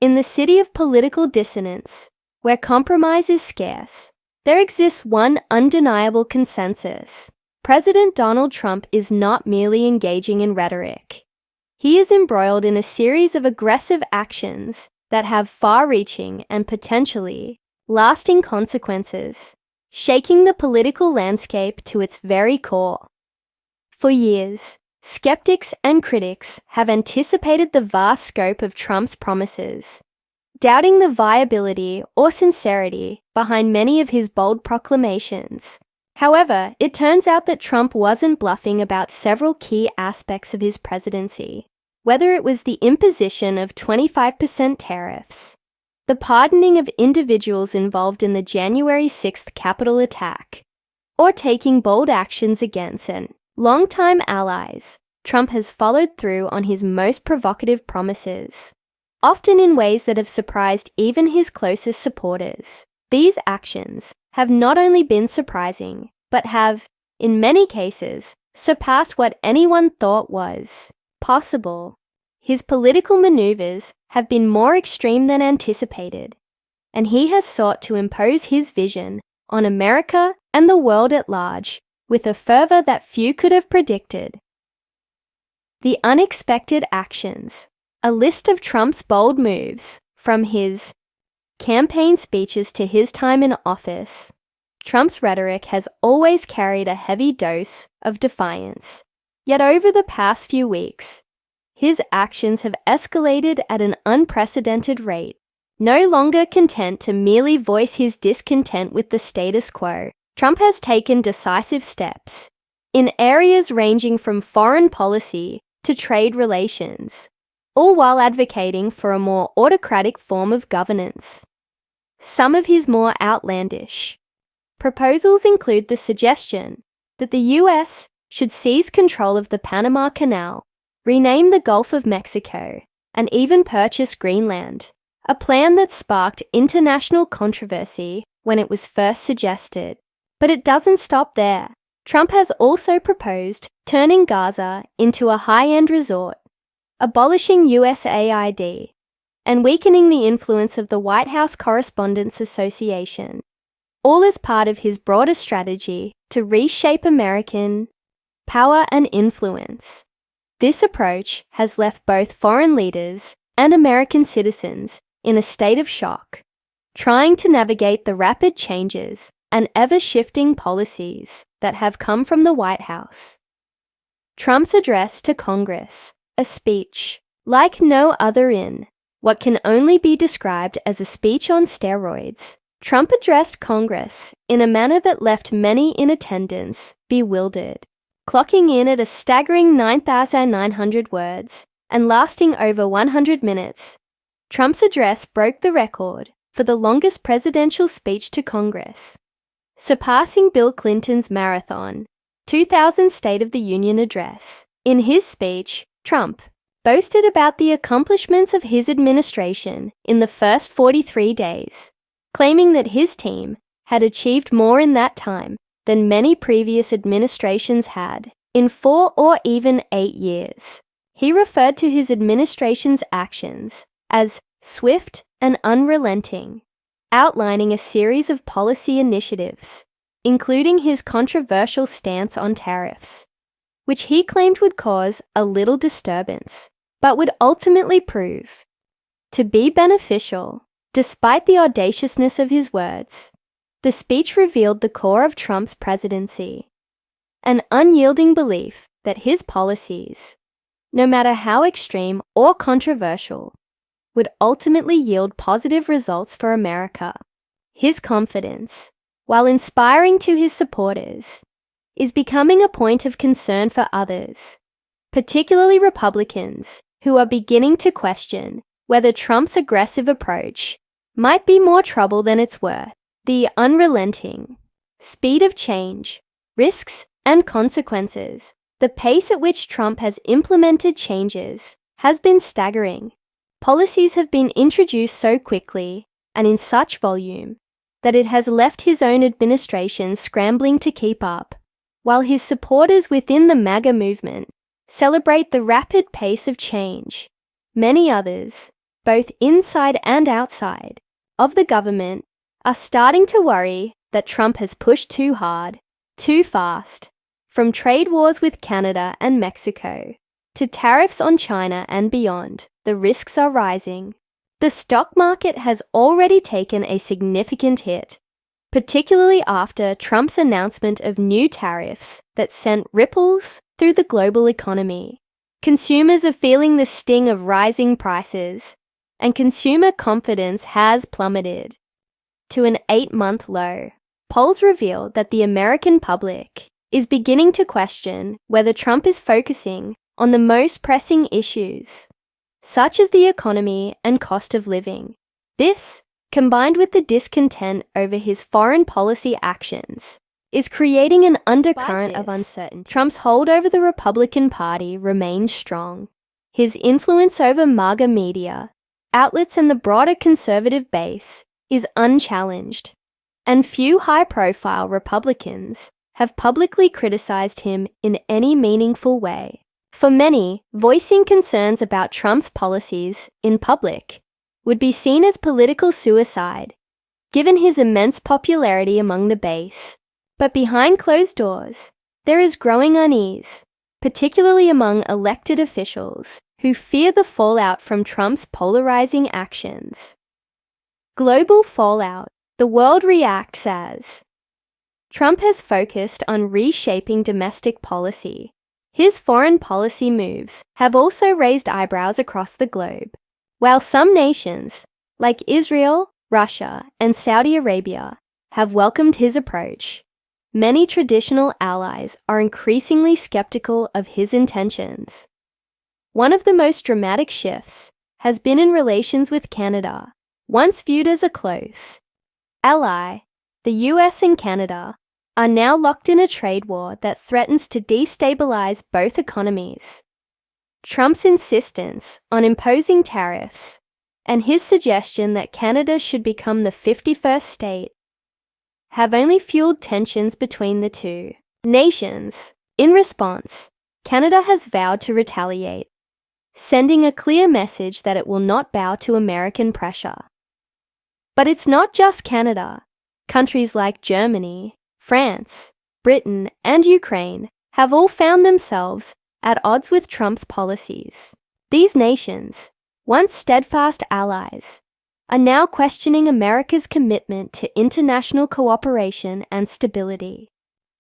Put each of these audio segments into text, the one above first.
In the city of political dissonance, where compromise is scarce, there exists one undeniable consensus. President Donald Trump is not merely engaging in rhetoric. He is embroiled in a series of aggressive actions that have far-reaching and potentially lasting consequences, shaking the political landscape to its very core. For years, skeptics and critics have anticipated the vast scope of Trump's promises, doubting the viability or sincerity behind many of his bold proclamations. However, it turns out that Trump wasn't bluffing about several key aspects of his presidency, whether it was the imposition of 25% tariffs, the pardoning of individuals involved in the January 6th Capitol attack, or taking bold actions against longtime allies. Trump has followed through on his most provocative promises, often in ways that have surprised even his closest supporters. These actions have not only been surprising, but have, in many cases, surpassed what anyone thought was possible. His political maneuvers have been more extreme than anticipated, and he has sought to impose his vision on America and the world at large with a fervor that few could have predicted. The unexpected actions, a list of Trump's bold moves, from his campaign speeches to his time in office. Trump's rhetoric has always carried a heavy dose of defiance. Yet over the past few weeks, his actions have escalated at an unprecedented rate. No longer content to merely voice his discontent with the status quo, Trump has taken decisive steps in areas ranging from foreign policy to trade relations, all while advocating for a more autocratic form of governance. Some of his more outlandish proposals include the suggestion that the U.S. should seize control of the Panama Canal, rename the Gulf of Mexico, and even purchase Greenland, a plan that sparked international controversy when it was first suggested. But it doesn't stop there. Trump has also proposed turning Gaza into a high-end resort, abolishing USAID, and weakening the influence of the White House Correspondents Association, all as part of his broader strategy to reshape American power and influence. This approach has left both foreign leaders and American citizens in a state of shock, trying to navigate the rapid changes and ever-shifting policies that have come from the White House. Trump's address to Congress, a speech like no other in what can only be described as a speech on steroids. Trump addressed Congress in a manner that left many in attendance bewildered, clocking in at a staggering 9,900 words and lasting over 100 minutes. Trump's address broke the record for the longest presidential speech to Congress, surpassing Bill Clinton's marathon 2000 State of the Union address. In his speech, Trump boasted about the accomplishments of his administration in the first 43 days, claiming that his team had achieved more in that time than many previous administrations had in 4 or even 8 years. He referred to his administration's actions as swift and unrelenting, outlining a series of policy initiatives, including his controversial stance on tariffs, which he claimed would cause a little disturbance, but would ultimately prove to be beneficial. Despite the audaciousness of his words, the speech revealed the core of Trump's presidency, an unyielding belief that his policies, no matter how extreme or controversial, would ultimately yield positive results for America. His confidence, while inspiring to his supporters, is becoming a point of concern for others, particularly Republicans, who are beginning to question whether Trump's aggressive approach might be more trouble than it's worth. The unrelenting speed of change, risks, and consequences. The pace at which Trump has implemented changes has been staggering. Policies have been introduced so quickly and in such volume that it has left his own administration scrambling to keep up, while his supporters within the MAGA movement celebrate the rapid pace of change. Many others, both inside and outside, of the government are starting to worry that Trump has pushed too hard, too fast, from trade wars with Canada and Mexico to tariffs on China and beyond. The risks are rising. The stock market has already taken a significant hit, particularly after Trump's announcement of new tariffs that sent ripples through the global economy. Consumers are feeling the sting of rising prices, and consumer confidence has plummeted to an 8-month low. Polls reveal that the American public is beginning to question whether Trump is focusing on the most pressing issues, such as the economy and cost of living. This, combined with the discontent over his foreign policy actions, is creating an undercurrent of uncertainty. Trump's hold over the Republican Party remains strong. His influence over MAGA media, outlets, and the broader conservative base is unchallenged, and few high-profile Republicans have publicly criticized him in any meaningful way. For many, voicing concerns about Trump's policies in public would be seen as political suicide, given his immense popularity among the base. But behind closed doors, there is growing unease, particularly among elected officials who fear the fallout from Trump's polarizing actions. Global fallout. The world reacts as Trump has focused on reshaping domestic policy. His foreign policy moves have also raised eyebrows across the globe. While some nations, like Israel, Russia, and Saudi Arabia, have welcomed his approach, many traditional allies are increasingly skeptical of his intentions. One of the most dramatic shifts has been in relations with Canada. Once viewed as a close ally, the US and Canada are now locked in a trade war that threatens to destabilize both economies. Trump's insistence on imposing tariffs and his suggestion that Canada should become the 51st state have only fueled tensions between the two nations. In response, Canada has vowed to retaliate, sending a clear message that it will not bow to American pressure. But it's not just Canada. Countries like Germany, France, Britain, and Ukraine have all found themselves at odds with Trump's policies. These nations, once steadfast allies, are now questioning America's commitment to international cooperation and stability.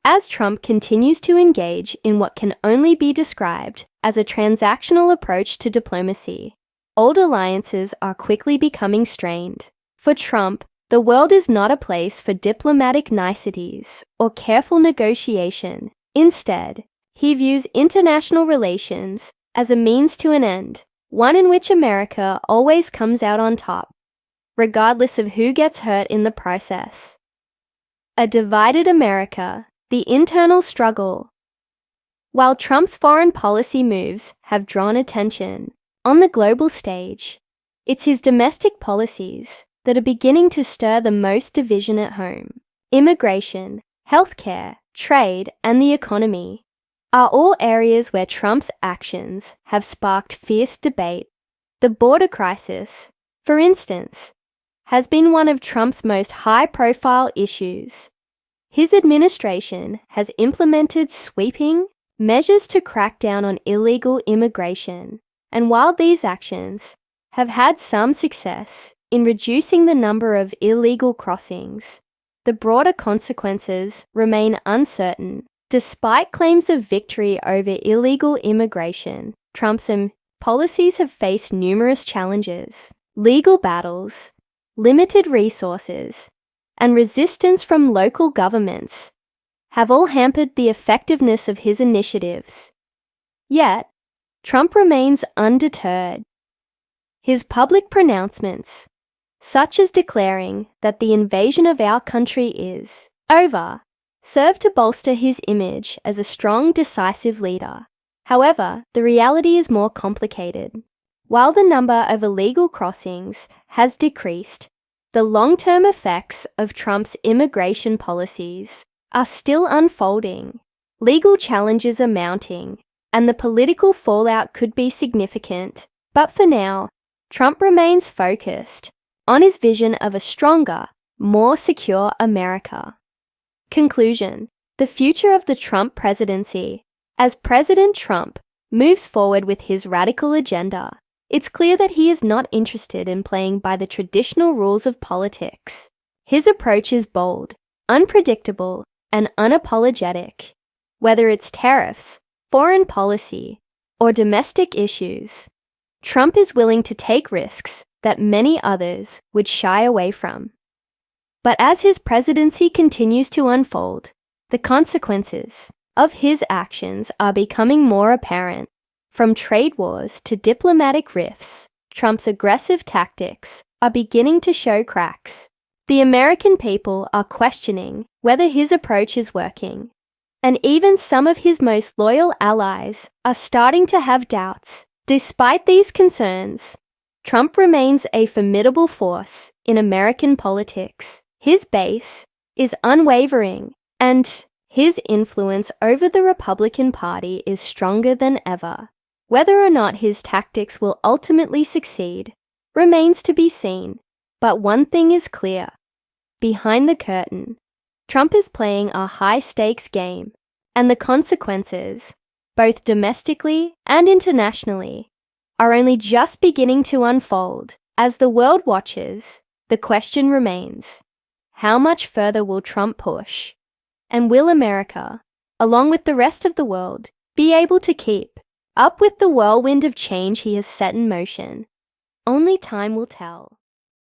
As Trump continues to engage in what can only be described as a transactional approach to diplomacy, old alliances are quickly becoming strained. For Trump, the world is not a place for diplomatic niceties or careful negotiation. Instead, he views international relations as a means to an end, one in which America always comes out on top, regardless of who gets hurt in the process. A divided America, the internal struggle. While Trump's foreign policy moves have drawn attention on the global stage, it's his domestic policies that are beginning to stir the most division at home. Immigration, healthcare, trade, and the economy are all areas where Trump's actions have sparked fierce debate. The border crisis, for instance, has been one of Trump's most high-profile issues. His administration has implemented sweeping measures to crack down on illegal immigration, and while these actions have had some success in reducing the number of illegal crossings, the broader consequences remain uncertain. Despite claims of victory over illegal immigration, Trump's policies have faced numerous challenges. Legal battles, limited resources, and resistance from local governments have all hampered the effectiveness of his initiatives. Yet, Trump remains undeterred. His public pronouncements, such as declaring that the invasion of our country is over, serve to bolster his image as a strong, decisive leader. However, the reality is more complicated. While the number of illegal crossings has decreased, the long-term effects of Trump's immigration policies are still unfolding. Legal challenges are mounting, and the political fallout could be significant. But for now, Trump remains focused on his vision of a stronger, more secure America. Conclusion: the future of the Trump presidency. As President Trump moves forward with his radical agenda, it's clear that he is not interested in playing by the traditional rules of politics. His approach is bold, unpredictable, and unapologetic. Whether it's tariffs, foreign policy, or domestic issues, Trump is willing to take risks that many others would shy away from. But as his presidency continues to unfold, the consequences of his actions are becoming more apparent. From trade wars to diplomatic rifts, Trump's aggressive tactics are beginning to show cracks. The American people are questioning whether his approach is working, and even some of his most loyal allies are starting to have doubts. Despite these concerns, Trump remains a formidable force in American politics. His base is unwavering, and his influence over the Republican Party is stronger than ever. Whether or not his tactics will ultimately succeed remains to be seen. But one thing is clear: behind the curtain, Trump is playing a high-stakes game, and the consequences, both domestically and internationally, are only just beginning to unfold. As the world watches, the question remains: how much further will Trump push? And will America, along with the rest of the world, be able to keep up with the whirlwind of change he has set in motion? Only time will tell.